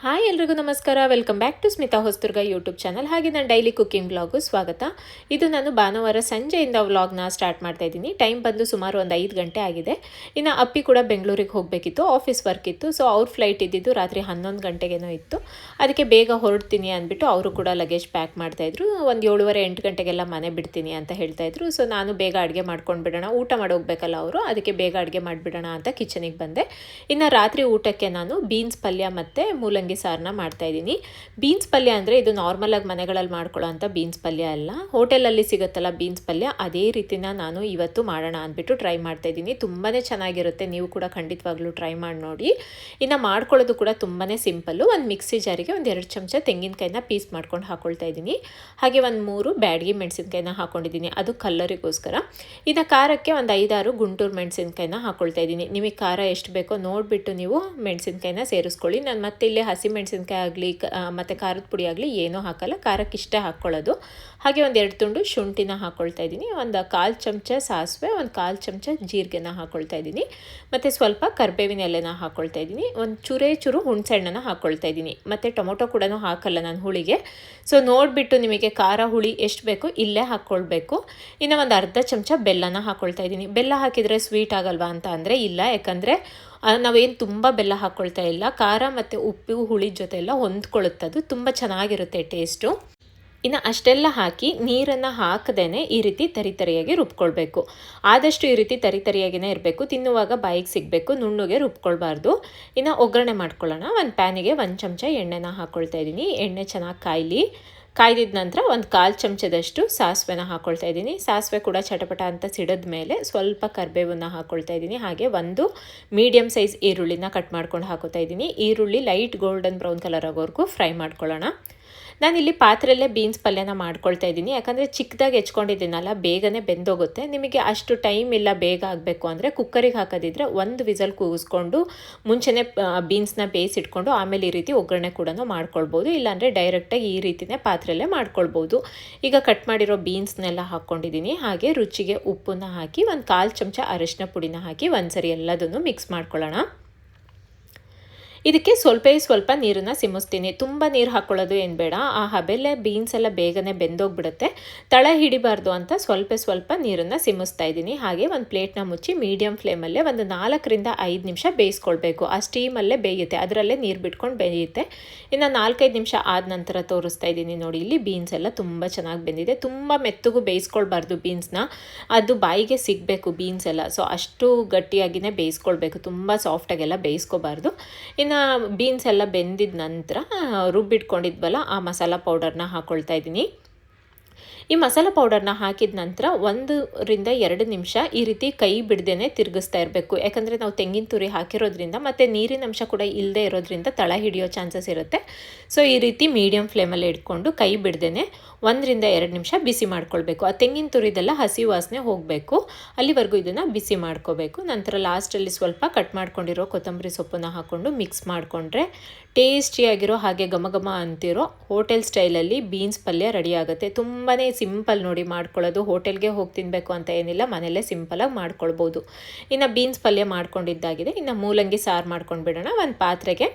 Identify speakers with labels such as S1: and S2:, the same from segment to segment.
S1: Hi ಎಲ್ರಿಗೂ ನಮಸ್ಕಾರ. Welcome back to Smita Hosadurga YouTube channel. ಹಾಗೆ ನಾನು ಡೈಲಿ ಕುಕಿಂಗ್ ವ್ಲಾಗು ಸ್ವಾಗತ. ಇದು ನಾನು ಭಾನುವಾರ ಸಂಜೆಯಿಂದ ವ್ಲಾಗ್ನ ಸ್ಟಾರ್ಟ್ ಮಾಡ್ತಾ ಇದ್ದೀನಿ. ಟೈಮ್ ಬಂದು ಸುಮಾರು ಒಂದು 5 ಗಂಟೆ ಆಗಿದೆ. ಇನ್ನು ಅಪ್ಪಿ ಕೂಡ ಬೆಂಗಳೂರಿಗೆ ಹೋಗಬೇಕಿತ್ತು, ಆಫೀಸ್ ವರ್ಕ್ ಇತ್ತು. ಸೊ ಅವ್ರ ಫ್ಲೈಟ್ ಇದ್ದಿದ್ದು ರಾತ್ರಿ 11 ಗಂಟೆಗೇನೋ ಇತ್ತು. ಅದಕ್ಕೆ ಬೇಗ ಹೊರಡ್ತೀನಿ ಅಂದ್ಬಿಟ್ಟು ಅವರು ಕೂಡ ಲಗೇಜ್ ಪ್ಯಾಕ್ ಮಾಡ್ತಾಯಿದ್ರು. ಒಂದು 7:30-8 ಗಂಟೆಗೆಲ್ಲ ಮನೆ ಬಿಡ್ತೀನಿ ಅಂತ ಹೇಳ್ತಾಯಿದ್ರು. ಸೊ ನಾನು ಬೇಗ ಅಡುಗೆ ಮಾಡ್ಕೊಂಡು ಬಿಡೋಣ, ಊಟ ಮಾಡಿ ಹೋಗ್ಬೇಕಲ್ಲ ಅವರು, ಅದಕ್ಕೆ ಬೇಗ ಅಡುಗೆ ಮಾಡಿಬಿಡೋಣ ಅಂತ ಕಿಚನಿಗೆ ಬಂದೆ. ಇನ್ನು ರಾತ್ರಿ ಊಟಕ್ಕೆ ನಾನು ಬೀನ್ಸ್ ಪಲ್ಯ ಮತ್ತು ಮೂಲಂಗಿ ಸಾರನ್ನ ಮಾಡ್ತಾ ಇದ್ದೀನಿ. ಬೀನ್ಸ್ ಪಲ್ಯ ಅಂದರೆ ಇದು ನಾರ್ಮಲ್ ಆಗಿ ಮನೆಗಳಲ್ಲಿ ಮಾಡ್ಕೊಳ್ಳೋ ಅಂಥ ಬೀನ್ಸ್ ಪಲ್ಯ ಅಲ್ಲ, ಹೋಟೆಲಲ್ಲಿ ಸಿಗುತ್ತಲ್ಲ ಬೀನ್ಸ್ ಪಲ್ಯ, ಅದೇ ರೀತಿನ ನಾನು ಇವತ್ತು ಮಾಡೋಣ ಅಂದ್ಬಿಟ್ಟು ಟ್ರೈ ಮಾಡ್ತಾ ಇದ್ದೀನಿ. ತುಂಬಾ ಚೆನ್ನಾಗಿರುತ್ತೆ, ನೀವು ಕೂಡ ಖಂಡಿತವಾಗ್ಲೂ ಟ್ರೈ ಮಾಡಿ ನೋಡಿ. ಇನ್ನು ಮಾಡ್ಕೊಳ್ಳೋದು ಕೂಡ ತುಂಬಾ ಸಿಂಪಲ್ಲು. ಒಂದು ಮಿಕ್ಸಿ ಜಾರಿಗೆ ಒಂದು 2 ಚಮಚ ತೆಂಗಿನಕಾಯಿನ ಪೀಸ್ ಮಾಡ್ಕೊಂಡು ಹಾಕ್ಕೊಳ್ತಾ ಇದ್ದೀನಿ. ಹಾಗೆ ಒಂದು 3 ಬ್ಯಾಡಗಿ ಮೆಣಸಿನ್ಕಾಯಿನ ಹಾಕ್ಕೊಂಡಿದ್ದೀನಿ, ಅದು ಕಲ್ಲರಿಗೋಸ್ಕರ. ಇನ್ನು ಖಾರಕ್ಕೆ ಒಂದು 5-6 ಗುಂಟೂರು ಮೆಣಸಿನ್ಕಾಯಿನ ಹಾಕ್ಕೊಳ್ತಾ ಇದ್ದೀನಿ. ನಿಮಗೆ ಖಾರ ಎಷ್ಟು ಬೇಕೋ ನೋಡಿಬಿಟ್ಟು ನೀವು ಮೆಣಸಿನ್ಕಾಯಿನ ಸೇರಿಸ್ಕೊಳ್ಳಿ. ನಾನು ಮತ್ತೆ ಇಲ್ಲಿ ಹಸಿ ಮೆಣಸಿನ್ಕಾಯಿ ಆಗಲಿ ಮತ್ತು ಖಾರದ ಪುಡಿ ಆಗಲಿ ಏನೂ ಹಾಕಲ್ಲ, ಖಾರಕ್ಕೆ ಇಷ್ಟೇ ಹಾಕ್ಕೊಳ್ಳೋದು. ಹಾಗೆ ಒಂದು 2 ತುಂಡು ಶುಂಠಿನ ಹಾಕ್ಕೊಳ್ತಾ ಇದ್ದೀನಿ, ಒಂದು 1/4 ಚಮಚ ಸಾಸಿವೆ, ಒಂದು 1/4 ಚಮಚ ಜೀರಿಗೆನ ಹಾಕ್ಕೊಳ್ತಾ ಇದ್ದೀನಿ, ಮತ್ತು ಸ್ವಲ್ಪ ಕರಿಬೇವಿನ ಎಲೆನ ಹಾಕ್ಕೊಳ್ತಾ ಇದ್ದೀನಿ, ಒಂದು ಚೂರು ಹುಣಸೆ ಹಣ್ಣನ್ನು ಹಾಕ್ಕೊಳ್ತಾ ಇದ್ದೀನಿ, ಮತ್ತು ಟೊಮೊಟೊ ಕೂಡ ಹಾಕಲ್ಲ ನಾನು ಹುಳಿಗೆ. ಸೊ ನೋಡಿಬಿಟ್ಟು ನಿಮಗೆ ಖಾರ ಹುಳಿ ಎಷ್ಟು ಬೇಕೋ ಇಲ್ಲೇ ಹಾಕ್ಕೊಳ್ಬೇಕು. ಇನ್ನು ಒಂದು ಅರ್ಧ ಚಮಚ ಬೆಲ್ಲನ ಹಾಕ್ಕೊಳ್ತಾ ಇದ್ದೀನಿ. ಬೆಲ್ಲ ಹಾಕಿದರೆ ಸ್ವೀಟ್ ಆಗಲ್ವಾ ಅಂತ ಅಂದರೆ ಇಲ್ಲ, ಯಾಕಂದರೆ ನಾವೇನು ತುಂಬ ಬೆಲ್ಲ ಹಾಕ್ಕೊಳ್ತಾ ಇಲ್ಲ, ಖಾರ ಮತ್ತು ಉಪ್ಪು ಹುಳಿ ಜೊತೆ ಎಲ್ಲ ಹೊಂದ್ಕೊಳ್ಳುತ್ತೆ, ಅದು ತುಂಬ ಚೆನ್ನಾಗಿರುತ್ತೆ ಟೇಸ್ಟು. ಇನ್ನು ಅಷ್ಟೆಲ್ಲ ಹಾಕಿ ನೀರನ್ನು ಹಾಕದೇ ಈ ರೀತಿ ತರಿಯಾಗಿ ರುಬ್ಕೊಳ್ಬೇಕು. ಆದಷ್ಟು ಈ ರೀತಿ ತರಿಯಾಗಿಯೇ ಇರಬೇಕು, ತಿನ್ನುವಾಗ ಬಾಯಿಗೆ ಸಿಗಬೇಕು, ನುಣ್ಣಗೆ ರುಬ್ಕೊಳ್ಬಾರ್ದು. ಇನ್ನು ಒಗ್ಗರಣೆ ಮಾಡ್ಕೊಳ್ಳೋಣ. ಒಂದು ಪ್ಯಾನಿಗೆ 1 ಚಮಚ ಎಣ್ಣೆನ ಹಾಕ್ಕೊಳ್ತಾ ಇದ್ದೀನಿ. ಎಣ್ಣೆ ಚೆನ್ನಾಗಿ ಕಾಯ್ದಿದ ನಂತರ ಒಂದು 1/4 ಚಮಚದಷ್ಟು ಸಾಸಿವೆನ ಹಾಕ್ಕೊಳ್ತಾ ಇದ್ದೀನಿ. ಸಾಸಿವೆ ಕೂಡ ಚಟಪಟ ಅಂತ ಸಿಡಿದ ಮೇಲೆ ಸ್ವಲ್ಪ ಕರಿಬೇವನ್ನ ಹಾಕ್ಕೊಳ್ತಾ ಇದ್ದೀನಿ. ಹಾಗೆ ಒಂದು ಮೀಡಿಯಮ್ ಸೈಜ್ ಈರುಳ್ಳಿನ ಕಟ್ ಮಾಡ್ಕೊಂಡು ಹಾಕೋತಾ ಇದ್ದೀನಿ. ಈರುಳ್ಳಿ ಲೈಟ್ ಗೋಲ್ಡನ್ ಬ್ರೌನ್ ಕಲರ್ ಆಗೋವರೆಗೂ ಫ್ರೈ ಮಾಡ್ಕೊಳ್ಳೋಣ. ನಾನಿಲ್ಲಿ ಪಾತ್ರೆಯಲ್ಲೇ ಬೀನ್ಸ್ ಪಲ್ಯನ ಮಾಡ್ಕೊಳ್ತಾ ಇದ್ದೀನಿ, ಯಾಕಂದರೆ ಚಿಕ್ಕದಾಗಿ ಹೆಚ್ಕೊಂಡಿದ್ದೀನಲ್ಲ, ಬೇಗನೆ ಬೆಂದೋಗುತ್ತೆ. ನಿಮಗೆ ಅಷ್ಟು ಟೈಮ್ ಇಲ್ಲ ಬೇಗ ಆಗಬೇಕು ಅಂದರೆ ಕುಕ್ಕರಿಗೆ ಹಾಕೋದಿದ್ರೆ 1 ವಿಸಲ್ ಕೂಗಿಸ್ಕೊಂಡು ಮುಂಚೆನೇ ಬೀನ್ಸ್ನ ಬೇಯಿಸಿಟ್ಕೊಂಡು ಆಮೇಲೆ ಈ ರೀತಿ ಒಗ್ಗರಣೆ ಕೂಡ ಮಾಡ್ಕೊಳ್ಬೋದು. ಇಲ್ಲಾಂದರೆ ಡೈರೆಕ್ಟಾಗಿ ಈ ರೀತಿಯೇ ಪಾತ್ರೆಯಲ್ಲೇ ಮಾಡ್ಕೊಳ್ಬೋದು. ಈಗ ಕಟ್ ಮಾಡಿರೋ ಬೀನ್ಸ್ನೆಲ್ಲ ಹಾಕ್ಕೊಂಡಿದ್ದೀನಿ. ಹಾಗೆ ರುಚಿಗೆ ಉಪ್ಪನ್ನ ಹಾಕಿ ಒಂದು 1/4 ಚಮಚ ಅರಿಶಿನ ಪುಡಿನ ಹಾಕಿ ಒಂದ್ಸರಿ ಎಲ್ಲದನ್ನು ಮಿಕ್ಸ್ ಮಾಡ್ಕೊಳ್ಳೋಣ. ಇದಕ್ಕೆ ಸ್ವಲ್ಪ ನೀರನ್ನು ಸಿಮ್ಮಿಸ್ತೀನಿ. ತುಂಬ ನೀರು ಹಾಕ್ಕೊಳ್ಳೋದು ಏನು ಬೇಡ, ಆ ಹಬೆಲೆ ಬೀನ್ಸ್ ಎಲ್ಲ ಬೇಗನೆ ಬೆಂದೋಗ್ಬಿಡುತ್ತೆ. ತಳ ಹಿಡಿಬಾರ್ದು ಅಂತ ಸ್ವಲ್ಪ ನೀರನ್ನು ಸಿಮ್ಮಿಸ್ತಾ ಇದ್ದೀನಿ. ಹಾಗೆ ಒಂದು ಪ್ಲೇಟ್ನ ಮುಚ್ಚಿ ಮೀಡಿಯಮ್ ಫ್ಲೇಮಲ್ಲೇ ಒಂದು 4-5 ನಿಮಿಷ ಬೇಯಿಸ್ಕೊಳ್ಬೇಕು. ಆ ಸ್ಟೀಮಲ್ಲೇ ಬೇಯುತ್ತೆ, ಅದರಲ್ಲೇ ನೀರು ಬಿಟ್ಕೊಂಡು ಬೇಯುತ್ತೆ. ಇನ್ನು 4-5 ನಿಮಿಷ ಆದ ನಂತರ ತೋರಿಸ್ತಾ ಇದ್ದೀನಿ ನೋಡಿ, ಇಲ್ಲಿ ಬೀನ್ಸ್ ಎಲ್ಲ ತುಂಬ ಚೆನ್ನಾಗಿ ಬೆಂದಿದೆ. ತುಂಬ ಮೆತ್ತಗೂ ಬೇಯಿಸ್ಕೊಳ್ಬಾರ್ದು ಬೀನ್ಸ್ನ, ಅದು ಬಾಯಿಗೆ ಸಿಗಬೇಕು ಬೀನ್ಸ್ ಎಲ್ಲ. ಸೊ ಅಷ್ಟು ಗಟ್ಟಿಯಾಗಿಯೇ ಬೇಯಿಸ್ಕೊಳ್ಬೇಕು, ತುಂಬ ಸಾಫ್ಟಾಗೆಲ್ಲ ಬೇಯಿಸ್ಕೋಬಾರ್ದು. ಇನ್ನು ಬೀನ್ಸ್ ಎಲ್ಲ ಬೆಂದಿದ ನಂತರ ರುಬ್ಬಿಟ್ಕೊಂಡಿದ್ವಲ್ಲ ಆ ಮಸಾಲ ಪೌಡರ್ನ ಹಾಕ್ಕೊಳ್ತಾ ಇದ್ದೀನಿ. ಈ ಮಸಾಲ ಪೌಡರ್ನ ಹಾಕಿದ ನಂತರ 1-2 ನಿಮಿಷ ಈ ರೀತಿ ಕೈ ಬಿಡದೇನೆ ತಿರುಗಿಸ್ತಾ ಇರಬೇಕು. ಯಾಕಂದರೆ ನಾವು ತೆಂಗಿನ ತುರಿ ಹಾಕಿರೋದ್ರಿಂದ ಮತ್ತು ನೀರಿನ ಅಂಶ ಕೂಡ ಇಲ್ಲದೆ ಇರೋದ್ರಿಂದ ತಳ ಹಿಡಿಯೋ ಚಾನ್ಸಸ್ ಇರುತ್ತೆ. ಸೊ ಈ ರೀತಿ ಮೀಡಿಯಮ್ ಫ್ಲೇಮಲ್ಲಿ ಇಟ್ಕೊಂಡು ಕೈ ಬಿಡದೇನೆ 1-2 ನಿಮಿಷ ಬಿಸಿ ಮಾಡ್ಕೊಳ್ಬೇಕು. ಆ ತೆಂಗಿನ ತುರಿದೆಲ್ಲ ಹಸಿ ವಾಸನೆ ಹೋಗಬೇಕು, ಅಲ್ಲಿವರೆಗೂ ಇದನ್ನು ಬಿಸಿ ಮಾಡ್ಕೋಬೇಕು. ನಂತರ ಲಾಸ್ಟಲ್ಲಿ ಸ್ವಲ್ಪ ಕಟ್ ಮಾಡ್ಕೊಂಡಿರೋ ಕೊತ್ತಂಬರಿ ಸೊಪ್ಪನ್ನು ಹಾಕ್ಕೊಂಡು ಮಿಕ್ಸ್ ಮಾಡಿಕೊಂಡ್ರೆ ಟೇಸ್ಟಿಯಾಗಿರೋ ಹಾಗೆ ಘಮ ಅಂತಿರೋ ಹೋಟೆಲ್ ಸ್ಟೈಲಲ್ಲಿ ಬೀನ್ಸ್ ಪಲ್ಯ ರೆಡಿ ಆಗುತ್ತೆ. ತುಂಬಾ ಸಿಂಪಲ್ ನೋಡಿ ಮಾಡ್ಕೊಳ್ಳೋದು, ಹೋಟೆಲ್ಗೆ ಹೋಗಿ ತಿನ್ನಬೇಕು ಅಂತ ಏನಿಲ್ಲ, ಮನೆಯಲ್ಲೇ ಸಿಂಪಲಾಗಿ ಮಾಡ್ಕೊಳ್ಬೋದು. ಇನ್ನು ಬೀನ್ಸ್ ಪಲ್ಯ ಮಾಡ್ಕೊಂಡಿದ್ದಾಗಿದೆ. ಇನ್ನು ಮೂಲಂಗಿ ಸಾರು ಮಾಡ್ಕೊಂಡು ಬಿಡೋಣ. ಒಂದು ಪಾತ್ರೆಗೆ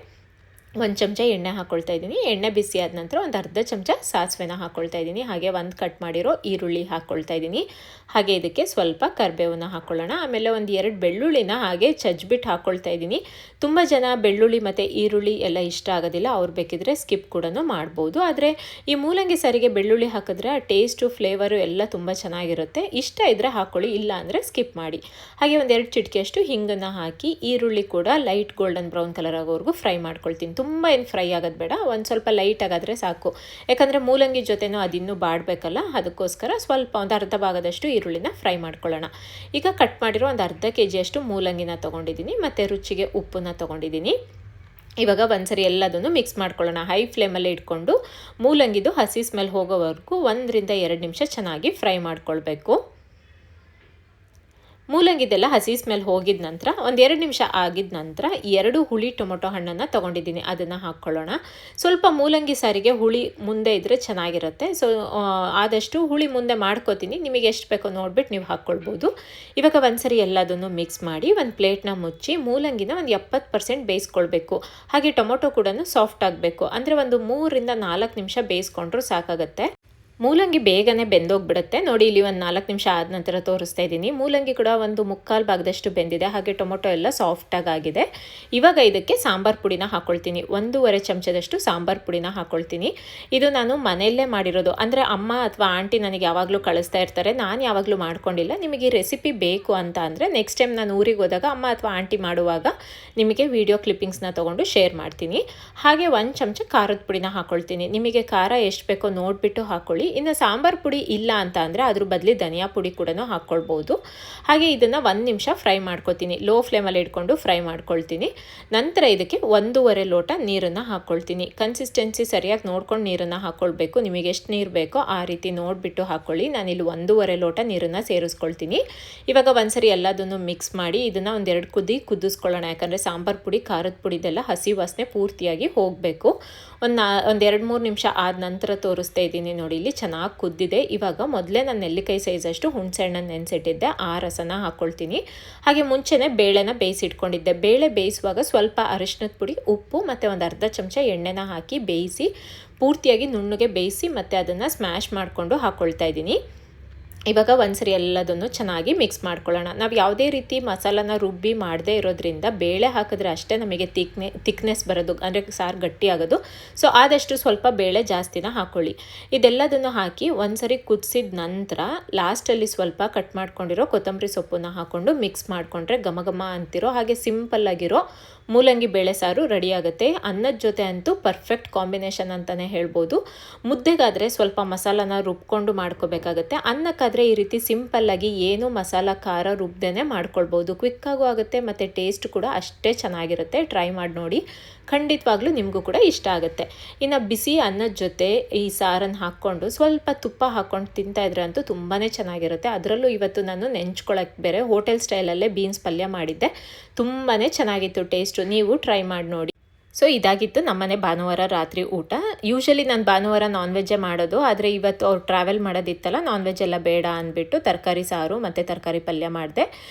S1: 1 ಚಮಚ ಎಣ್ಣೆ ಹಾಕ್ಕೊಳ್ತಾ ಇದ್ದೀನಿ. ಎಣ್ಣೆ ಬಿಸಿ ಆದ ನಂತರ ಒಂದು ಅರ್ಧ ಚಮಚ ಸಾಸಿವೆನ ಹಾಕ್ಕೊಳ್ತಾ ಇದ್ದೀನಿ. ಹಾಗೆ ಒಂದು ಕಟ್ ಮಾಡಿರೋ ಈರುಳ್ಳಿ ಹಾಕ್ಕೊಳ್ತಾ ಇದ್ದೀನಿ. ಹಾಗೆ ಇದಕ್ಕೆ ಸ್ವಲ್ಪ ಕರಿಬೇವನ್ನ ಹಾಕ್ಕೊಳ್ಳೋಣ. ಆಮೇಲೆ ಒಂದು 2 ಬೆಳ್ಳುಳ್ಳಿನ ಹಾಗೆ ಚಜ್ಬಿಟ್ಟು ಹಾಕ್ಕೊಳ್ತಾ ಇದ್ದೀನಿ. ತುಂಬ ಜನ ಬೆಳ್ಳುಳ್ಳಿ ಮತ್ತು ಈರುಳ್ಳಿ ಎಲ್ಲ ಇಷ್ಟ ಆಗೋದಿಲ್ಲ, ಅವ್ರು ಬೇಕಿದ್ರೆ ಸ್ಕಿಪ್ ಕೂಡ ಮಾಡ್ಬೋದು. ಆದರೆ ಈ ಮೂಲಂಗಿ ಸಾರಿಗೆ ಬೆಳ್ಳುಳ್ಳಿ ಹಾಕಿದ್ರೆ ಆ ಟೇಸ್ಟು ಫ್ಲೇವರು ಎಲ್ಲ ತುಂಬ ಚೆನ್ನಾಗಿರುತ್ತೆ. ಇಷ್ಟ ಇದ್ದರೆ ಹಾಕ್ಕೊಳ್ಳಿ, ಇಲ್ಲ ಅಂದರೆ ಸ್ಕಿಪ್ ಮಾಡಿ. ಹಾಗೆ ಒಂದು 2 ಚಿಟಿಕೆಯಷ್ಟು ಹಿಂಗನ್ನು ಹಾಕಿ ಈರುಳ್ಳಿ ಕೂಡ ಲೈಟ್ ಗೋಲ್ಡನ್ ಬ್ರೌನ್ ಕಲರ್ ಆಗೋವರೆಗೂ ಫ್ರೈ ಮಾಡ್ಕೊಳ್ತೀನಿ. ತುಂಬ ಏನು ಫ್ರೈ ಆಗೋದು ಬೇಡ, ಒಂದು ಸ್ವಲ್ಪ ಲೈಟ್ ಆಗಾದರೆ ಸಾಕು. ಯಾಕಂದರೆ ಮೂಲಂಗಿ ಜೊತೆನೂ ಅದಿನ್ನೂ ಬಾಡಬೇಕಲ್ಲ, ಅದಕ್ಕೋಸ್ಕರ ಸ್ವಲ್ಪ ಒಂದು ಅರ್ಧ ಭಾಗದಷ್ಟು ಈರುಳ್ಳಿನ ಫ್ರೈ ಮಾಡ್ಕೊಳ್ಳೋಣ. ಈಗ ಕಟ್ ಮಾಡಿರೋ ಒಂದು ಅರ್ಧ ಕೆಜಿಯಷ್ಟು ಮೂಲಂಗಿನ ತೊಗೊಂಡಿದ್ದೀನಿ, ಮತ್ತು ರುಚಿಗೆ ಉಪ್ಪನ್ನ ತೊಗೊಂಡಿದ್ದೀನಿ. ಇವಾಗ ಒಂದ್ಸರಿ ಎಲ್ಲದನ್ನು ಮಿಕ್ಸ್ ಮಾಡ್ಕೊಳ್ಳೋಣ. ಹೈ ಫ್ಲೇಮಲ್ಲೇ ಇಟ್ಕೊಂಡು ಮೂಲಂಗಿದು ಹಸಿ ಸ್ಮೆಲ್ ಹೋಗೋವರೆಗೂ 1-2 ನಿಮಿಷ ಚೆನ್ನಾಗಿ ಫ್ರೈ ಮಾಡ್ಕೊಳ್ಬೇಕು. ಮೂಲಂಗಿದೆಲ್ಲ ಹಸಿ ಸ್ಮೆಲ್ ಹೋಗಿದ ನಂತರ ಒಂದು 2 ನಿಮಿಷ ಆಗಿದ ನಂತರ 2 ಹುಳಿ ಟೊಮೊಟೊ ಹಣ್ಣನ್ನು ತೊಗೊಂಡಿದ್ದೀನಿ, ಅದನ್ನು ಹಾಕ್ಕೊಳ್ಳೋಣ. ಸ್ವಲ್ಪ ಮೂಲಂಗಿ ಸಾರಿಗೆ ಹುಳಿ ಮುಂದೆ ಇದ್ದರೆ ಚೆನ್ನಾಗಿರುತ್ತೆ. ಸೊ ಆದಷ್ಟು ಹುಳಿ ಮುಂದೆ ಮಾಡ್ಕೋತೀನಿ, ನಿಮಗೆ ಎಷ್ಟು ಬೇಕೋ ನೋಡಿಬಿಟ್ಟು ನೀವು ಹಾಕ್ಕೊಳ್ಬೋದು. ಇವಾಗ ಒಂದ್ಸರಿ ಎಲ್ಲದನ್ನು ಮಿಕ್ಸ್ ಮಾಡಿ ಒಂದು ಪ್ಲೇಟ್ನ ಮುಚ್ಚಿ ಮೂಲಂಗಿನ ಒಂದು 70% ಬೇಯಿಸ್ಕೊಳ್ಬೇಕು. ಹಾಗೆ ಟೊಮೊಟೊ ಕೂಡ ಸಾಫ್ಟ್ ಆಗಬೇಕು, ಅಂದರೆ ಒಂದು 3 ರಿಂದ 4 ನಿಮಿಷ ಬೇಯಿಸ್ಕೊಂಡ್ರೂ ಸಾಕಾಗುತ್ತೆ. ಮೂಲಂಗಿ ಬೇಗನೆ ಬೆಂದೋಗ್ಬಿಡುತ್ತೆ. ನೋಡಿ, ಇಲ್ಲಿ ಒಂದು 4 ನಿಮಿಷ ಆದ ನಂತರ ತೋರಿಸ್ತಾ ಇದ್ದೀನಿ. ಮೂಲಂಗಿ ಕೂಡ ಒಂದು 3/4 ಭಾಗದಷ್ಟು ಬೆಂದಿದೆ, ಹಾಗೆ ಟೊಮೊಟೊ ಎಲ್ಲ ಸಾಫ್ಟಾಗಿ ಆಗಿದೆ. ಇವಾಗ ಇದಕ್ಕೆ ಸಾಂಬಾರು ಪುಡಿನ ಹಾಕ್ಕೊಳ್ತೀನಿ. 1.5 ಚಮಚದಷ್ಟು ಸಾಂಬಾರು ಪುಡಿನ ಹಾಕ್ಕೊಳ್ತೀನಿ. ಇದು ನಾನು ಮನೆಯಲ್ಲೇ ಮಾಡಿರೋದು, ಅಂದರೆ ಅಮ್ಮ ಅಥವಾ ಆಂಟಿ ನನಗೆ ಯಾವಾಗಲೂ ಕಳಿಸ್ತಾ ಇರ್ತಾರೆ, ನಾನು ಯಾವಾಗಲೂ ಮಾಡ್ಕೊಂಡಿಲ್ಲ. ನಿಮಗೆ ಈ ರೆಸಿಪಿ ಬೇಕು ಅಂತ ಅಂದರೆ ನೆಕ್ಸ್ಟ್ ಟೈಮ್ ನಾನು ಊರಿಗೆ ಹೋದಾಗ ಅಮ್ಮ ಅಥವಾ ಆಂಟಿ ಮಾಡುವಾಗ ನಿಮಗೆ ವಿಡಿಯೋ ಕ್ಲಿಪ್ಪಿಂಗ್ಸ್ನ ತೊಗೊಂಡು ಶೇರ್ ಮಾಡ್ತೀನಿ. ಹಾಗೆ 1 ಚಮಚ ಖಾರದ ಪುಡಿನ ಹಾಕ್ಕೊಳ್ತೀನಿ. ನಿಮಗೆ ಖಾರ ಎಷ್ಟು ಬೇಕೋ ನೋಡಿಬಿಟ್ಟು ಹಾಕ್ಕೊಳ್ಳಿ. ಇನ್ನು ಸಾಂಬಾರು ಪುಡಿ ಇಲ್ಲ ಅಂತ ಅಂದರೆ ಅದ್ರ ಬದಲಿ ಧನಿಯಾ ಪುಡಿ ಕೂಡ ಹಾಕ್ಕೊಳ್ಬೋದು. ಹಾಗೆ ಇದನ್ನು 1 ನಿಮಿಷ ಫ್ರೈ ಮಾಡ್ಕೊತೀನಿ, ಲೋ ಫ್ಲೇಮಲ್ಲಿ ಇಟ್ಕೊಂಡು ಫ್ರೈ ಮಾಡ್ಕೊಳ್ತೀನಿ. ನಂತರ ಇದಕ್ಕೆ 1.5 ಲೋಟ ನೀರನ್ನು ಹಾಕ್ಕೊಳ್ತೀನಿ. ಕನ್ಸಿಸ್ಟೆನ್ಸಿ ಸರಿಯಾಗಿ ನೋಡ್ಕೊಂಡು ನೀರನ್ನು ಹಾಕ್ಕೊಳ್ಬೇಕು. ನಿಮಗೆ ಎಷ್ಟು ನೀರು ಬೇಕೋ ಆ ರೀತಿ ನೋಡಿಬಿಟ್ಟು ಹಾಕ್ಕೊಳ್ಳಿ. ನಾನಿಲ್ಲಿ 1.5 ಲೋಟ ನೀರನ್ನು ಸೇರಿಸ್ಕೊಳ್ತೀನಿ. ಇವಾಗ ಒಂದ್ಸರಿ ಎಲ್ಲದನ್ನು ಮಿಕ್ಸ್ ಮಾಡಿ ಇದನ್ನು 1-2 ಕುದಿ ಕುದಿಸ್ಕೊಳ್ಳೋಣ. ಯಾಕಂದರೆ ಸಾಂಬಾರು ಪುಡಿ ಖಾರದ ಪುಡಿದೆಲ್ಲ ಹಸಿ ವಾಸನೆ ಪೂರ್ತಿಯಾಗಿ ಹೋಗಬೇಕು. ಒಂದು 2-3 ನಿಮಿಷ ಆದ ನಂತರ ತೋರಿಸ್ತಾ ಇದ್ದೀನಿ. ನೋಡಿ, ಇಲ್ಲಿ ಚೆನ್ನಾಗಿ ಕುದ್ದಿದೆ. ಇವಾಗ ಮೊದಲೇ ನಾನು ನೆಲ್ಲಿಕಾಯಿ ಸೈಜಷ್ಟು ಹುಣಸೆ ಹಣ್ಣನ್ನು ನೆನೆಸಿಟ್ಟಿದ್ದೆ, ಆ ರಸನ ಹಾಕ್ಕೊಳ್ತೀನಿ. ಹಾಗೆ ಮುಂಚೆನೇ ಬೇಳೆನ ಬೇಯಿಸಿಟ್ಕೊಂಡಿದ್ದೆ. ಬೇಳೆ ಬೇಯಿಸುವಾಗ ಸ್ವಲ್ಪ ಅರಿಶಿನದ ಪುಡಿ, ಉಪ್ಪು ಮತ್ತು ಒಂದು ಅರ್ಧ ಚಮಚ ಎಣ್ಣೆನ ಹಾಕಿ ಬೇಯಿಸಿ ಪೂರ್ತಿಯಾಗಿ ನುಣ್ಣಗೆ ಬೇಯಿಸಿ ಮತ್ತು ಅದನ್ನು ಸ್ಮ್ಯಾಶ್ ಮಾಡಿಕೊಂಡು ಹಾಕ್ಕೊಳ್ತಾ ಇದ್ದೀನಿ. ಇವಾಗ ಒಂದ್ಸರಿ ಎಲ್ಲದನ್ನು ಚೆನ್ನಾಗಿ ಮಿಕ್ಸ್ ಮಾಡ್ಕೊಳ್ಳೋಣ. ನಾವು ಯಾವುದೇ ರೀತಿ ಮಸಾಲಾನ ರುಬ್ಬಿ ಮಾಡದೇ ಇರೋದ್ರಿಂದ ಬೇಳೆ ಹಾಕಿದ್ರೆ ಅಷ್ಟೇ ನಮಗೆ ತಿಕ್ನೆಸ್ ಬರೋದು, ಅಂದರೆ ಸಾರು ಗಟ್ಟಿ ಆಗೋದು. ಸೊ ಆದಷ್ಟು ಸ್ವಲ್ಪ ಬೇಳೆ ಜಾಸ್ತಿನ ಹಾಕ್ಕೊಳ್ಳಿ. ಇದೆಲ್ಲದನ್ನು ಹಾಕಿ ಒಂದ್ಸರಿ ಕುದಿಸಿದ ನಂತರ ಲಾಸ್ಟಲ್ಲಿ ಸ್ವಲ್ಪ ಕಟ್ ಮಾಡ್ಕೊಂಡಿರೋ ಕೊತ್ತಂಬರಿ ಸೊಪ್ಪನ್ನು ಹಾಕ್ಕೊಂಡು ಮಿಕ್ಸ್ ಮಾಡಿಕೊಂಡ್ರೆ ಘಮ ಘಮ ಅಂತಿರೋ ಹಾಗೆ ಸಿಂಪಲ್ಲಾಗಿರೋ ಮೂಲಂಗಿ ಬೇಳೆ ಸಾರು ರೆಡಿ ಆಗುತ್ತೆ. ಅನ್ನದ ಜೊತೆ ಅಂತೂ ಪರ್ಫೆಕ್ಟ್ ಕಾಂಬಿನೇಷನ್ ಅಂತಲೇ ಹೇಳ್ಬೋದು. ಮುದ್ದೆಗಾದರೆ ಸ್ವಲ್ಪ ಮಸಾಲಾನ ರುಬ್ಕೊಂಡು ಮಾಡ್ಕೋಬೇಕಾಗತ್ತೆ. ಅನ್ನಕ್ಕಾದರೆ ಈ ರೀತಿ ಸಿಂಪಲ್ಲಾಗಿ ಏನು ಮಸಾಲ ಖಾರ ರುಬ್ದೇನೆ ಮಾಡ್ಕೊಳ್ಬೋದು. ಕ್ವಿಕ್ಕಾಗೂ ಆಗುತ್ತೆ ಮತ್ತು ಟೇಸ್ಟ್ ಕೂಡ ಅಷ್ಟೇ ಚೆನ್ನಾಗಿರುತ್ತೆ. ಟ್ರೈ ಮಾಡಿ ನೋಡಿ, ಖಂಡಿತವಾಗ್ಲೂ ನಿಮಗೂ ಕೂಡ ಇಷ್ಟ ಆಗುತ್ತೆ. ಇನ್ನು ಬಿಸಿ ಅನ್ನದ ಜೊತೆ ಈ ಸಾರನ್ನು ಹಾಕ್ಕೊಂಡು ಸ್ವಲ್ಪ ತುಪ್ಪ ಹಾಕ್ಕೊಂಡು ತಿಂತಾಯಿದ್ರೆ ಅಂತೂ ತುಂಬಾ ಚೆನ್ನಾಗಿರುತ್ತೆ. ಅದರಲ್ಲೂ ಇವತ್ತು ನಾನು ನೆಂಚ್ಕೊಳ್ಳೋಕ್ಕೆ ಬೇರೆ ಹೋಟೆಲ್ ಸ್ಟೈಲಲ್ಲೇ ಬೀನ್ಸ್ ಪಲ್ಯ ಮಾಡಿದ್ದೆ, ತುಂಬಾ ಚೆನ್ನಾಗಿತ್ತು ಟೇಸ್ಟು. ನೀವು ಟ್ರೈ ಮಾಡಿ ನೋಡಿ. ಸೊ ಇದಾಗಿತ್ತು ನಮ್ಮನೆ ಭಾನುವಾರ ರಾತ್ರಿ ಊಟ. ಯೂಶಲಿ ನಾನು ಭಾನುವಾರ ನಾನ್ ವೆಜ್ಜೇ ಮಾಡೋದು, ಆದರೆ ಇವತ್ತು ಅವ್ರು ಟ್ರಾವೆಲ್ ಮಾಡೋದಿತ್ತಲ್ಲ, ನಾನ್ ವೆಜ್ ಎಲ್ಲ ಬೇಡ ಅಂದ್ಬಿಟ್ಟು ತರಕಾರಿ ಸಾರು ಮತ್ತು ತರಕಾರಿ ಪಲ್ಯ ಮಾಡಿದೆ.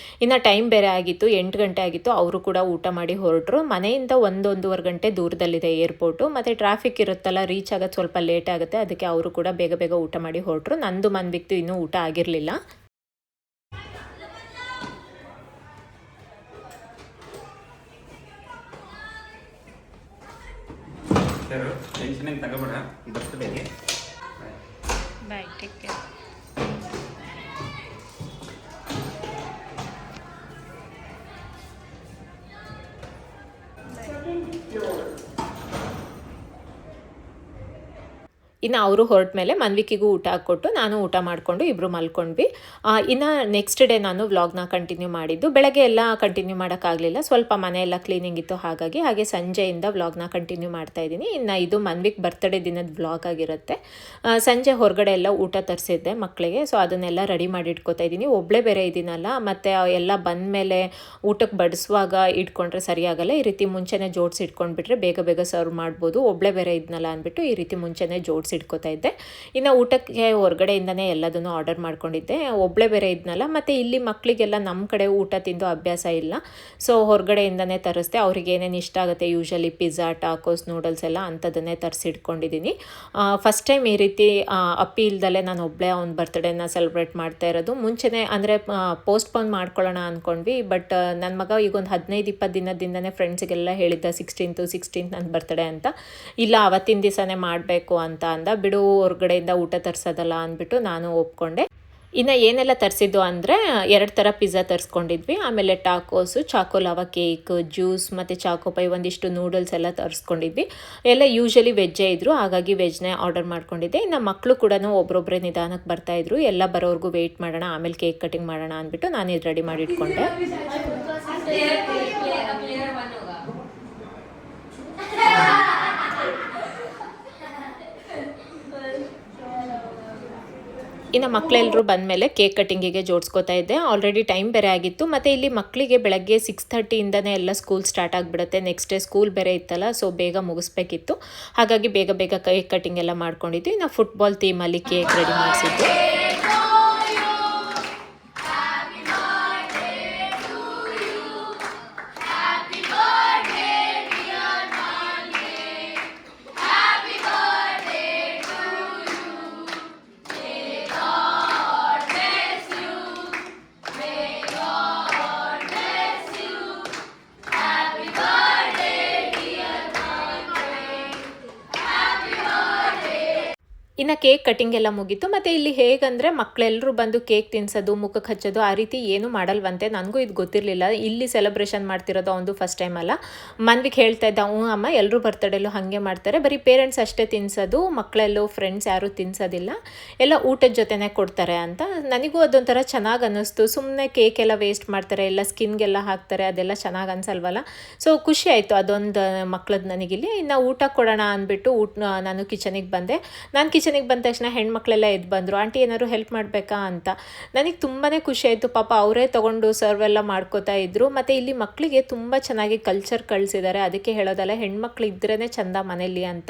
S1: ಇನ್ನು ಟೈಮ್ ಬೇರೆ ಆಗಿತ್ತು, 8 ಗಂಟೆ ಆಗಿತ್ತು. ಅವರು ಕೂಡ ಊಟ ಮಾಡಿ ಹೊರಟರು. ಮನೆಯಿಂದ 1-1.5 ಗಂಟೆ ದೂರದಲ್ಲಿದೆ ಏರ್ಪೋರ್ಟು, ಮತ್ತು ಟ್ರಾಫಿಕ್ ಇರುತ್ತಲ್ಲ, ರೀಚ್ ಆಗೋದು ಸ್ವಲ್ಪ ಲೇಟ್ ಆಗುತ್ತೆ. ಅದಕ್ಕೆ ಅವರು ಕೂಡ ಬೇಗ ಬೇಗ ಊಟ ಮಾಡಿ ಹೊರಟರು. ನಂದು ಮನ್ವಿಕ್ತು ಇನ್ನೂ ಊಟ ಆಗಿರಲಿಲ್ಲ.
S2: ಟೆನ್ಷನ್ ಏನು ತಗೋಬೇಡ, ಬರ್ತದೆ.
S1: ಬಾಯ್, ಟೇಕ್ ಕೇರ್. ಇನ್ನು ಅವರು ಹೊರಟ ಮೇಲೆ ಮನ್ವಿಕಿಗೂ ಊಟ ಹಾಕ್ಕೊಟ್ಟು ನಾನು ಊಟ ಮಾಡಿಕೊಂಡು ಇಬ್ಬರು ಮಲ್ಕೊಂಡ್ವಿ. ಇನ್ನು ನೆಕ್ಸ್ಟ್ ಡೇ ನಾನು ವ್ಲಾಗ್ನ ಕಂಟಿನ್ಯೂ ಮಾಡಿದ್ದು. ಬೆಳಗ್ಗೆ ಎಲ್ಲ ಕಂಟಿನ್ಯೂ ಮಾಡೋಕ್ಕಾಗಲಿಲ್ಲ, ಸ್ವಲ್ಪ ಮನೆಯೆಲ್ಲ ಕ್ಲೀನಿಂಗ್ ಇತ್ತು, ಹಾಗೆ ಸಂಜೆಯಿಂದ ವ್ಲಾಗ್ನ ಕಂಟಿನ್ಯೂ ಮಾಡ್ತಾಯಿದ್ದೀನಿ. ಇನ್ನು ಇದು ಮನ್ವಿಕ್ ಬರ್ತ್ಡೇ ದಿನದ ವ್ಲಾಗ್ ಆಗಿರುತ್ತೆ. ಸಂಜೆ ಹೊರಗಡೆ ಎಲ್ಲ ಊಟ ತರಿಸಿದ್ದೆ ಮಕ್ಕಳಿಗೆ, ಸೊ ಅದನ್ನೆಲ್ಲ ರೆಡಿ ಮಾಡಿ ಇಟ್ಕೊತಾ ಇದ್ದೀನಿ. ಒಬ್ಬಳೇ ಬೇರೆ ಇದ್ದೀನಲ್ಲ, ಮತ್ತು ಎಲ್ಲ ಬಂದ ಮೇಲೆ ಊಟಕ್ಕೆ ಬಡಿಸುವಾಗ ಇಟ್ಕೊಂಡ್ರೆ ಸರಿಯಾಗಲ್ಲ. ಈ ರೀತಿ ಮುಂಚೆನೇ ಜೋಡಿಸಿ ಇಟ್ಕೊಂಡ್ಬಿಟ್ರೆ ಬೇಗ ಬೇಗ ಸರ್ವ್ ಮಾಡ್ಬೋದು. ಒಬ್ಬಳೇ ಬೇರೆ ಇದ್ನಲ್ಲ ಅಂದ್ಬಿಟ್ಟು ಈ ರೀತಿ ಮುಂಚೆನೇ ಜೋಡಿಸಿ ಇಟ್ಕೋತಾ ಇದ್ದೆ. ಇನ್ನು ಊಟಕ್ಕೆ ಹೊರಗಡೆಯಿಂದನೇ ಎಲ್ಲದನ್ನು ಆರ್ಡರ್ ಮಾಡ್ಕೊಂಡಿದ್ದೆ. ಒಬ್ಬಳೇ ಬೇರೆ ಇದ್ನಲ್ಲ, ಮತ್ತು ಇಲ್ಲಿ ಮಕ್ಕಳಿಗೆಲ್ಲ ನಮ್ಮ ಕಡೆ ಊಟ ತಿಂದು ಅಭ್ಯಾಸ ಇಲ್ಲ, ಸೊ ಹೊರಗಡೆಯಿಂದನೇ ತರಿಸ್ದೆ. ಅವ್ರಿಗೆ ಏನೇನು ಇಷ್ಟ ಆಗುತ್ತೆ, ಯೂಶಲಿ ಪಿಜ್ಜಾ, ಟಾಕೋಸ್, ನೂಡಲ್ಸ್ ಎಲ್ಲ ಅಂಥದ್ದನ್ನೇ ತರಿಸಿಟ್ಕೊಂಡಿದ್ದೀನಿ. ಫಸ್ಟ್ ಟೈಮ್ ಈ ರೀತಿ ಅಪ್ಪಿ ಇಲ್ದಲೆ ನಾನು ಒಬ್ಬಳೇ ಅವ್ನ ಬರ್ತ್ಡೇನ ಸೆಲೆಬ್ರೇಟ್ ಮಾಡ್ತಾ ಇರೋದು. ಮುಂಚೆನೇ ಅಂದರೆ ಪೋಸ್ಟ್ಪೋನ್ ಮಾಡ್ಕೊಳ್ಳೋಣ ಅಂದ್ಕೊಂಡ್ವಿ, ಬಟ್ ನನ್ನ ಮಗ ಈಗ ಒಂದು 15-20 ದಿನದಿಂದನೇ ಫ್ರೆಂಡ್ಸಿಗೆಲ್ಲ ಹೇಳಿದ್ದ 16th ನನ್ನ ಬರ್ತ್ಡೇ ಅಂತ. ಇಲ್ಲ, ಅವತ್ತಿನ ದಿವಸನೇ ಮಾಡಬೇಕು ಅಂತ ಅಂದ. ಬಿಡು, ಹೊರಗಡೆಯಿಂದ ಊಟ ತರಿಸೋದಲ್ಲ ಅಂದ್ಬಿಟ್ಟು ನಾನು ಒಪ್ಕೊಂಡೆ. ಇನ್ನು ಏನೆಲ್ಲ ತರಿಸಿದ್ದು ಅಂದರೆ 2 ಥರ ಪಿಜ್ಜಾ ತರಿಸ್ಕೊಂಡಿದ್ವಿ, ಆಮೇಲೆ ಟಾಕೋಸು, ಚಾಕೋಲಾವಾ ಕೇಕ್, ಜ್ಯೂಸ್ ಮತ್ತು ಚಾಕೋಪೈ, ಒಂದಿಷ್ಟು ನೂಡಲ್ಸ್ ಎಲ್ಲ ತರಿಸ್ಕೊಂಡಿದ್ವಿ. ಎಲ್ಲ ಯೂಶಲಿ ವೆಜ್ಜೇ ಇದ್ದರು, ಹಾಗಾಗಿ ವೆಜ್ನೇ ಆರ್ಡರ್ ಮಾಡ್ಕೊಂಡಿದ್ದೆ. ಇನ್ನು ಮಕ್ಕಳು ಕೂಡ ಒಬ್ಬೊಬ್ಬರೇ ನಿಧಾನಕ್ಕೆ ಬರ್ತಾಯಿದ್ರು. ಎಲ್ಲ ಬರೋವರೆಗೂ ವೆಯ್ಟ್ ಮಾಡೋಣ, ಆಮೇಲೆ ಕೇಕ್ ಕಟಿಂಗ್ ಮಾಡೋಣ ಅಂದ್ಬಿಟ್ಟು ನಾನು ಇದು ರೆಡಿ ಮಾಡಿ ಇಟ್ಕೊಂಡೆ. ಇನ್ನು ಮಕ್ಕಳೆಲ್ಲರೂ ಬಂದಮೇಲೆ ಕೇಕ್ ಕಟ್ಟಿಂಗಿಗೆ ಜೋಡಿಸ್ಕೊತಾ ಇದ್ದೆ. ಆಲ್ರೆಡಿ ಟೈಮ್ ಬೇರೆ ಆಗಿತ್ತು. ಮತ್ತು ಇಲ್ಲಿ ಮಕ್ಕಳಿಗೆ ಬೆಳಗ್ಗೆ 6:30ಇಂದನೇ ಎಲ್ಲ ಸ್ಕೂಲ್ ಸ್ಟಾರ್ಟ್ ಆಗಿಬಿಡುತ್ತೆ. ನೆಕ್ಸ್ಟ್ ಡೇ ಸ್ಕೂಲ್ ಬೇರೆ ಇತ್ತಲ್ಲ, ಸೊ ಬೇಗ ಮುಗಿಸ್ಬೇಕಿತ್ತು. ಹಾಗಾಗಿ ಬೇಗ ಬೇಗ ಕೇಕ್ ಕಟ್ಟಿಂಗ್ ಎಲ್ಲ ಮಾಡ್ಕೊಂಡಿದ್ದು. ಇನ್ನು ಫುಟ್ಬಾಲ್ ಥೀಮಲ್ಲಿ ಕೇಕ್ ರೆಡಿ ಮಾಡಿಸಿದ್ದು. ಇನ್ನು ಕೇಕ್ ಕಟ್ಟಿಂಗ್ ಎಲ್ಲ ಮುಗೀತು. ಮತ್ತು ಇಲ್ಲಿ ಹೇಗಂದರೆ ಮಕ್ಕಳೆಲ್ಲರೂ ಬಂದು ಕೇಕ್ ತಿನ್ಸೋದು, ಮುಖಕ್ಕೆ ಹಚ್ಚೋದು ಆ ರೀತಿ ಏನೂ ಮಾಡಲ್ವಂತೆ. ನನಗೂ ಇದು ಗೊತ್ತಿರಲಿಲ್ಲ. ಇಲ್ಲಿ ಸೆಲೆಬ್ರೇಷನ್ ಮಾಡ್ತಿರೋದು ಅವನು ಫಸ್ಟ್ ಟೈಮ್ ಅಲ್ಲ. ಮನ್ವಿಗೆ ಹೇಳ್ತಾ ಇದ್ದ, ಹ್ಞೂ ಅಮ್ಮ ಎಲ್ಲರೂ ಬರ್ತಡೇಲೂ ಹಾಗೆ ಮಾಡ್ತಾರೆ, ಬರೀ ಪೇರೆಂಟ್ಸ್ ಅಷ್ಟೇ ತಿನ್ಸೋದು, ಮಕ್ಕಳೆಲ್ಲೂ ಫ್ರೆಂಡ್ಸ್ ಯಾರೂ ತಿನ್ಸೋದಿಲ್ಲ, ಎಲ್ಲ ಊಟದ ಜೊತೆನೇ ಕೊಡ್ತಾರೆ ಅಂತ. ನನಗೂ ಅದೊಂಥರ ಚೆನ್ನಾಗಿ ಅನ್ನಿಸ್ತು. ಸುಮ್ಮನೆ ಕೇಕ್ ಎಲ್ಲ ವೇಸ್ಟ್ ಮಾಡ್ತಾರೆ, ಎಲ್ಲ ಸ್ಕಿನ್ಗೆಲ್ಲ ಹಾಕ್ತಾರೆ, ಅದೆಲ್ಲ ಚೆನ್ನಾಗಿ ಅನ್ಸಲ್ವಲ್ಲ. ಸೊ ಖುಷಿ ಆಯಿತು ಅದೊಂದು ಮಕ್ಳದ್ದು ನನಗಿಲ್ಲಿ. ಇನ್ನು ಊಟ ಕೊಡೋಣ ಅಂದ್ಬಿಟ್ಟು ನಾನು ಕಿಚನಿಗೆ ಬಂದೆ. ನಾನು ಕಿಚನಿಗೆ ಬಂದ ತಕ್ಷಣ ಹೆಣ್ಮಕ್ಳೆಲ್ಲ ಎದ್ದು ಬಂದರು. ಆಂಟಿ ಏನಾದ್ರು ಹೆಲ್ಪ್ ಮಾಡಬೇಕಾ ಅಂತ. ನನಗೆ ತುಂಬಾ ಖುಷಿ ಆಯಿತು. ಪಾಪ ಅವರೇ ತೊಗೊಂಡು ಸರ್ವ್ ಎಲ್ಲ ಮಾಡ್ಕೋತಾ ಇದ್ರು. ಮತ್ತು ಇಲ್ಲಿ ಮಕ್ಕಳಿಗೆ ತುಂಬ ಚೆನ್ನಾಗಿ ಕಲ್ಚರ್ ಕಳಿಸಿದ್ದಾರೆ. ಅದಕ್ಕೆ ಹೇಳೋದಲ್ಲ, ಹೆಣ್ಮಕ್ಳು ಇದ್ರೇ ಚಂದ ಮನೇಲಿ ಅಂತ.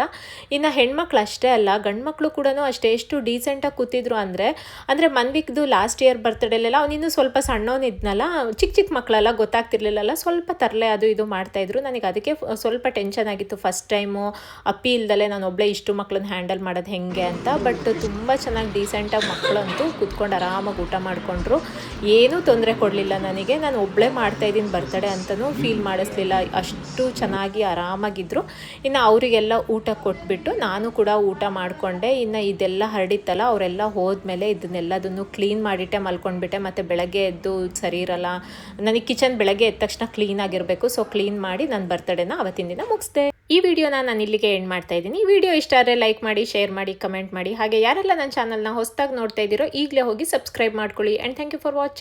S1: ಇನ್ನು ಹೆಣ್ಮಕ್ಳು ಅಷ್ಟೇ ಅಲ್ಲ, ಗಂಡು ಮಕ್ಕಳು ಕೂಡ ಅಷ್ಟೇ ಎಷ್ಟು ಡೀಸೆಂಟಾಗಿ ಕೂತಿದ್ರು ಅಂದರೆ ಮನ್ವಿಕ್ದು ಲಾಸ್ಟ್ ಇಯರ್ ಬರ್ತ್ಡೇಲೆಲ್ಲ ಅವನಿನ್ನೂ ಸ್ವಲ್ಪ ಸಣ್ಣವನಿದ್ನಲ್ಲ, ಚಿಕ್ಕ ಮಕ್ಕಳೆಲ್ಲ ಗೊತ್ತಾಗ್ತಿರ್ಲಿಲ್ಲಲ್ಲ, ಸ್ವಲ್ಪ ತರಲೆ ಅದು ಇದು ಮಾಡ್ತಾಯಿದ್ರು. ನನಗೆ ಅದಕ್ಕೆ ಸ್ವಲ್ಪ ಟೆನ್ಷನ್ ಆಗಿತ್ತು. ಫಸ್ಟ್ ಟೈಮು ಅಪ್ಪಿ ಇಲ್ದಲೆ ನಾನು ಒಬ್ಬಳೇ ಇಷ್ಟು ಮಕ್ಕಳನ್ನ ಹ್ಯಾಂಡಲ್ ಮಾಡೋದು ಹೆಂಗೆ ಅಂತ. ಬಟ್ ತುಂಬ ಚೆನ್ನಾಗಿ ಡೀಸೆಂಟಾಗಿ ಮಕ್ಕಳಂತೂ ಕೂತ್ಕೊಂಡು ಆರಾಮಾಗಿ ಊಟ ಮಾಡಿಕೊಂಡ್ರು. ಏನೂ ತೊಂದರೆ ಕೊಡಲಿಲ್ಲ ನನಗೆ. ನಾನು ಒಬ್ಬಳೇ ಮಾಡ್ತಾಯಿದ್ದೀನಿ ಬರ್ತಡೇ ಅಂತಲೂ ಫೀಲ್ ಮಾಡಿಸ್ಲಿಲ್ಲ. ಅಷ್ಟು ಚೆನ್ನಾಗಿ ಆರಾಮಾಗಿದ್ದರು. ಇನ್ನು ಅವರಿಗೆಲ್ಲ ಊಟ ಕೊಟ್ಬಿಟ್ಟು ನಾನು ಕೂಡ ಊಟ ಮಾಡಿಕೊಂಡೆ. ಇನ್ನು ಇದೆಲ್ಲ ಹರಡಿತ್ತಲ್ಲ, ಅವರೆಲ್ಲ ಹೋದ್ಮೇಲೆ ಇದನ್ನೆಲ್ಲದನ್ನು ಕ್ಲೀನ್ ಮಾಡಿಟ್ಟೆ ಮಲ್ಕೊಂಡ್ಬಿಟ್ಟೆ. ಮತ್ತು ಬೆಳಗ್ಗೆ ಎದ್ದು ಸರಿ ಇರಲ್ಲ ನನಗೆ, ಕಿಚನ್ ಬೆಳಗ್ಗೆ ಎದ್ದ ತಕ್ಷಣ ಕ್ಲೀನಾಗಿರಬೇಕು. ಸೊ ಕ್ಲೀನ್ ಮಾಡಿ ನನ್ನ ಬರ್ತಡೇನ ಅವತ್ತಿನ ದಿನ ಮುಗಿಸ್ದೆ. ಈ ವಿಡಿಯೋನ ನಾನು ಇಲ್ಲಿಗೆ ಎಂಡ್ ಮಾಡ್ತಾ ಇದ್ದೀನಿ. ಈ ವಿಡಿಯೋ ಇಷ್ಟ ಆದರೆ ಲೈಕ್ ಮಾಡಿ, ಶೇರ್ ಮಾಡಿ, ಕಮೆಂಟ್ ಮಾಡಿ. ಹಾಗೆ ಯಾರೆಲ್ಲ ನನ್ನ ಚಾನಲ್ನ ಹೊಸದಾಗಿ ನೋಡ್ತಾ ಇದ್ದೀರೋ ಈಗಲೇ ಹೋಗಿ ಸಬ್ಸ್ಕ್ರೈಬ್ ಮಾಡ್ಕೊಳ್ಳಿ. And thank you for watching.